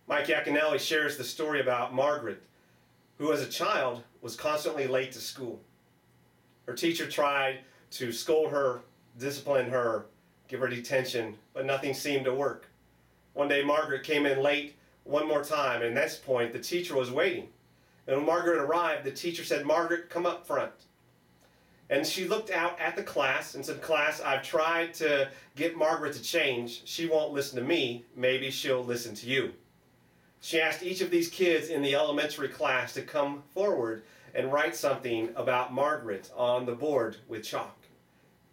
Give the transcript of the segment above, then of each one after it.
Mike Yaconelli shares the story about Margaret, who as a child was constantly late to school. Her teacher tried to scold her, discipline her, give her detention, but nothing seemed to work. One day Margaret came in late one more time, and at this point the teacher was waiting. And when Margaret arrived, the teacher said, "Margaret, come up front." And she looked out at the class and said, "Class, I've tried to get Margaret to change. She won't listen to me. Maybe she'll listen to you." She asked each of these kids in the elementary class to come forward and write something about Margaret on the board with chalk.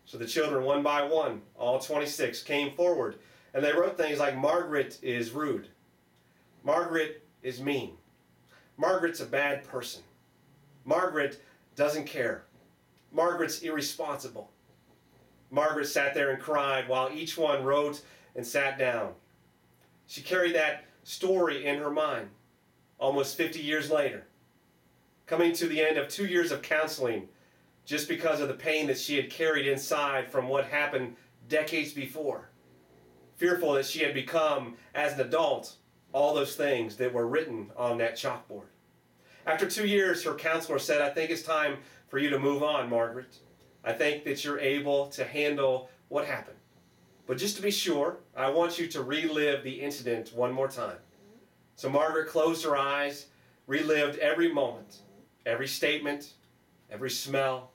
So the children, one by one, all 26, came forward, and they wrote things like, "Margaret is rude. Margaret is mean. Margaret's a bad person. Margaret doesn't care. Margaret's irresponsible." Margaret sat there and cried while each one wrote and sat down. She carried that story in her mind almost 50 years later, coming to the end of 2 years of counseling just because of the pain that she had carried inside from what happened decades before, fearful that she had become, as an adult, all those things that were written on that chalkboard. After 2 years, her counselor said, "I think it's time for you to move on, Margaret. I think that you're able to handle what happened. But just to be sure, I want you to relive the incident one more time." So Margaret closed her eyes, relived every moment, every statement, every smell,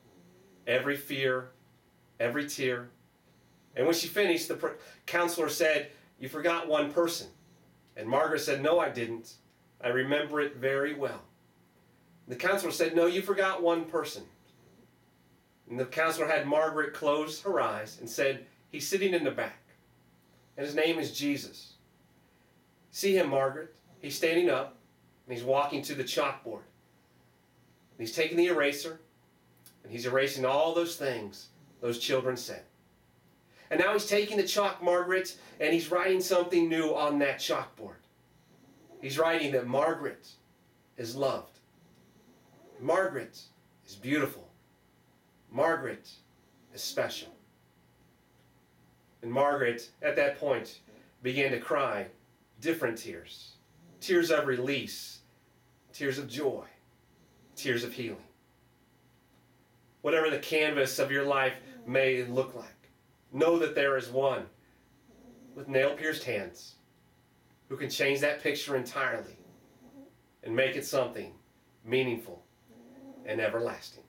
every fear, every tear. And when she finished, the counselor said, "You forgot one person." And Margaret said, "No, I didn't. I remember it very well." The counselor said, "No, you forgot one person." And the counselor had Margaret close her eyes and said, "He's sitting in the back, and his name is Jesus. See him, Margaret? He's standing up, and he's walking to the chalkboard. And he's taking the eraser, and he's erasing all those things those children said. And now he's taking the chalk, Margaret, and he's writing something new on that chalkboard. He's writing that Margaret is loved. Margaret is beautiful. Margaret is special." And Margaret, at that point, began to cry different tears. Tears of release, tears of joy, tears of healing. Whatever the canvas of your life may look like, know that there is one with nail-pierced hands who can change that picture entirely and make it something meaningful and everlasting.